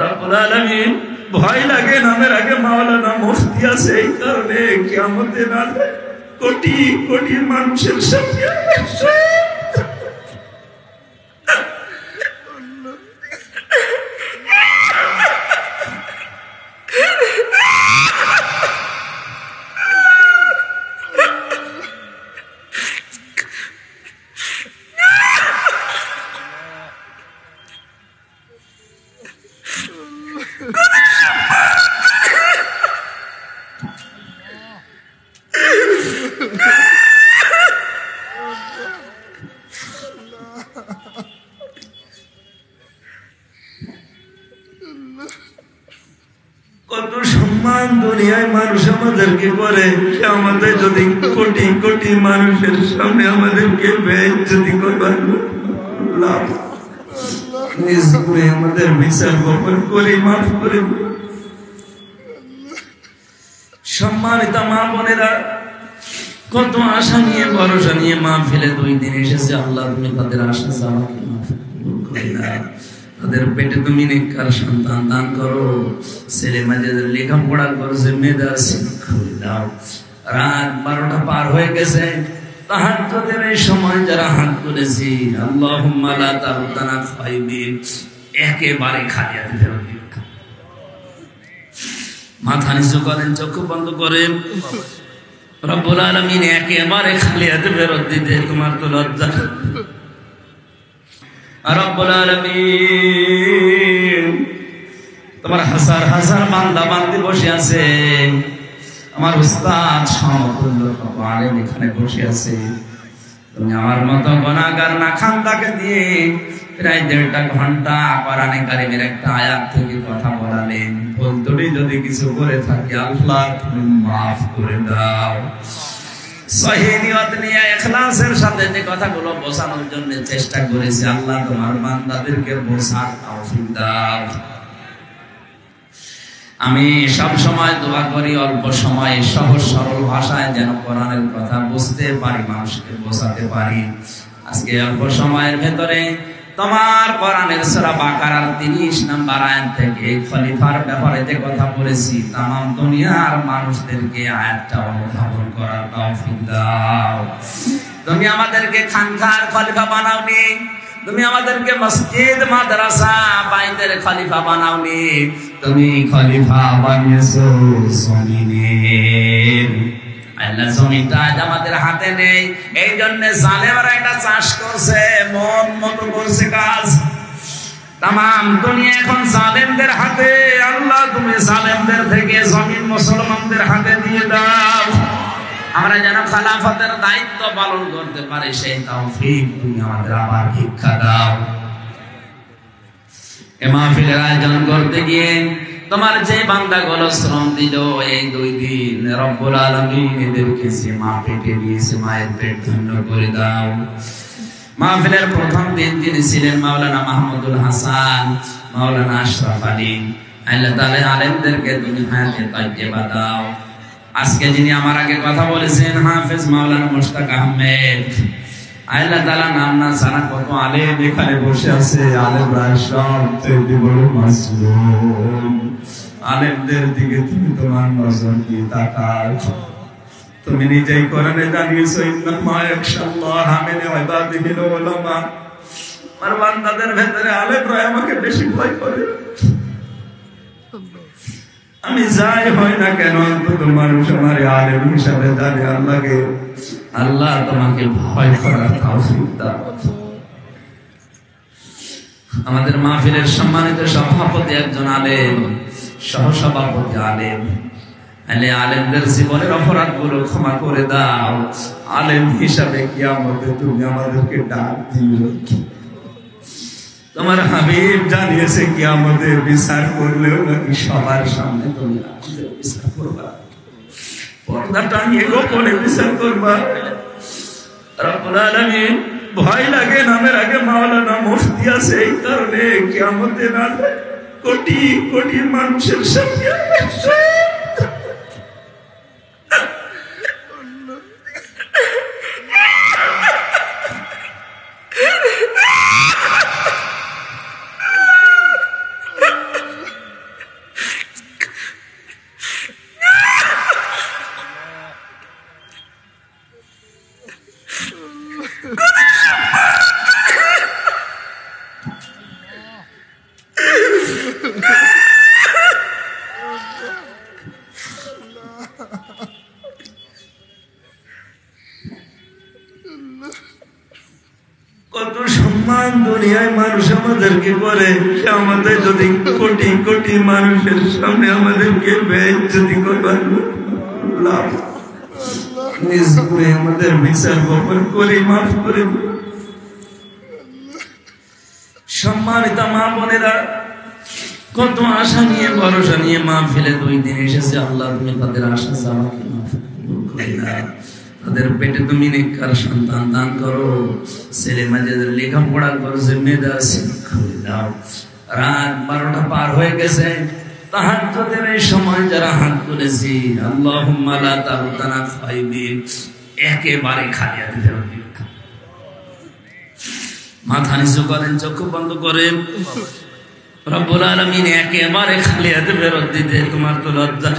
রব্বুল আলামিন ভয় লাগে নামের আগে মাওলানা মুফতি আছে, এই কারণে কিয়ামতের রাতে কোটি কোটি মানুষের সামনে কত সম্মান দুনিয়ায় মানুষ আমাদেরকে করে, আমাদের যদি কোটি কোটি মানুষের সামনে আমাদেরকে বেইজ্জতি করবার লাভ নিজ করে আমাদের বিচার গোপন করে মাফ করে। সম্মানিত মা বোনেরা, কত আশা নিয়ে ভরসা নিয়ে মাহফিলে 2 দিন এসেছে। আল্লাহ তুমি তাদের আশা জামাকে মাফ করে দাও, তাদের পেটে তুমি নেককার সন্তান দান করো, ছেলে মেয়েদের লেখাপড়া করছে মেধার শিক্ষা দাও। রাত 12টা পার হয়ে গেছে, তাহাজ্জুদের এই সময় যারা হাত তুলেছি, আল্লাহুম্মা লা তারুদানা খায়বিন, একেবারে খালি হাতে ফেরত দিও। মাথা নিচু করেন, চক্ষু বন্ধ করেন। রব্বুল আলামিন একেবারে খালি হাতে ফেরত দিতে তোমার তো লজ্জা। রব্বুল আলামিন তোমার হাজার হাজার বান্দা বান্দি বসে আছে, আমার উস্তাদ সমতুল্য আলেম এখানে বসে আছে। তুমি আমার মতো গুনাহগার না খান্দাকে দিয়ে প্রায় 1.5 ঘন্টা কোরআনে কারীমের একটা আয়াত থেকে কথা বলালেন। ভুল ত্রুটি যদি কিছু করে থাকি আল্লাহ তুমি মাফ করে দাও। সহিহ নিয়ত নিয়ে ইখলাসের সাথে যে কথাগুলো বোঝানোর জন্য চেষ্টা করেছি, আল্লাহ তোমার বান্দাদেরকে বোঝার তৌফিক দাও। আমি সব সময় দোয়া করি অল্প সময়ে সহজ সরল ভাষায় যেন কোরআনের কথা বুঝতে পারি, মানুষকে বোঝাতে পারি। আজকে অল্প সময়ের ভেতরে তোমার কোরআনের সূরা বাকারার 30 নম্বর আয়াত থেকে খলিফার ব্যাপারে যে কথা বলেছি, তামাম দুনিয়ার মানুষদেরকে আয়াতটা অনুধাবন করার তৌফিক দাও। তুমি আমাদেরকে খানকার খলিফা বানাওনি, তুমি আমাদেরকে মসজিদ মাদ্রাসা বাইতের খলিফা বানাওনি, তুমি খলিফা বানিয়েছো জমিনের। আল্লাহ জমিনটা আজ আমাদের হাতে নেই, এই জন্য জালেমরা এটা চাষ করছে, মন মতো করছে কাজ। তামাম দুনিয়া এখন জালেমদের হাতে। আল্লাহ তুমি জালেমদের থেকে জমিন মুসলমানদের হাতে দিয়ে দাও, আমরা যেন খেলাফতের দায়িত্ব পালন করতে পারি, সেই তৌফিক তুমি আমাদের আবার ভিক্ষা দাও। এ মাহফিলের আয়োজন করতে গিয়ে তোমার যে বান্দাগুলো শ্রম দিল এই 2 দিন, রব্বুল আলামিন এদেরকে যে মা পেটে দিয়েছে, মায়ের পেট ধন্য করে দাও। মাহফিলের প্রথম দিন যিনি ছিলেন মাওলানা মাহমুদুল হাসান, মাওলানা আশরাফ আলী, আল্লাহ তাআলা আলেমদেরকে তুমি হায়াতে তাইয়্যিবা দাও। আজকে যিনি আমার আগে কথা বলেছেন হাফেজ মাওলানা মুশতাক আহমেদ, আল্লাহ তাআলা নাম না জানা কত আলেম এখানে বসে আছে, আলেমরা সব থেকে বড় মাসলুম। আলেমদের দিকে তুমি তোমার নজর দিয়ে তাকাও। তুমি নিজেই কোরআনে জানিয়েছো, ইন্নামা ইয়াখশাল্লাহ মিন ইবাদিহিল উলামা। আমার বান্দাদের ভেতরে আলেমরা আমাকে বেশি ভয় করে। আমি যাই হয় না কেন, অন্তত মানুষ আমার আলেম হিসাবে জানে আল্লাহকে। আল্লাহ তোমাকে ভয় করার তৌফিক দাও। আমাদের মাহফিলের সম্মানিত সভাপতি একজন আলেম, সহসভাপতি আলেম, আলেমদের জীবনের অপরাধগুলো ক্ষমা করে দাও। আলেম হিসাবে কিয়ামতে তুমি আমাদেরকে ডাক দিও। তোমার হাবিব জানিয়েছে কিয়ামতে বিচার করলেও নাকি সবার সামনে তুমি বিচার করবা, পর্দাটা নিয়ে গোপনে বিচার করবা। রব্বুল আলামিন ভয় লাগে নামের আগে মাওলানা মুফতি আছে, এই কারণে কিয়ামতের রাতে কোটি কোটি মানুষের সামনে কত সম্মান দুনিয়ায় মানুষ আমাদেরকে করে, আমাদের যদি কোটি কোটি মানুষের সামনে আমাদেরকে বেইজ্জতি করবার লাভ নিজ করে আমাদের বিচার গোপন করে মাফ করে। সম্মানিত মা বোনেরা, কত আশা নিয়ে ভরসা নিয়ে মাহফিলে 2 দিন এসেছে। আল্লাহ তুমি তাদের আশা চাওয়াকে মাফ করে দাও। তাদের পেটে তুমি নেককার সন্তান দান করো। ছেলে মেয়েদের লেখাপড়া করছে, মেধা শিক্ষা দাও। রাত 12টা পার হয়ে গেছে। তাহাজ্জুদের এই সময় যারা হাত তুলেছি, আল্লাহুম্মা লা তারুতানা খায়বিন, একেবারে খালি হাতে ফেরত দিও। মাথা নিচু করেন, চক্ষু বন্ধ করেন। রব্বুল আলামিন একেবারে খালি হাতে ফেরত দিতে তোমার তো লজ্জা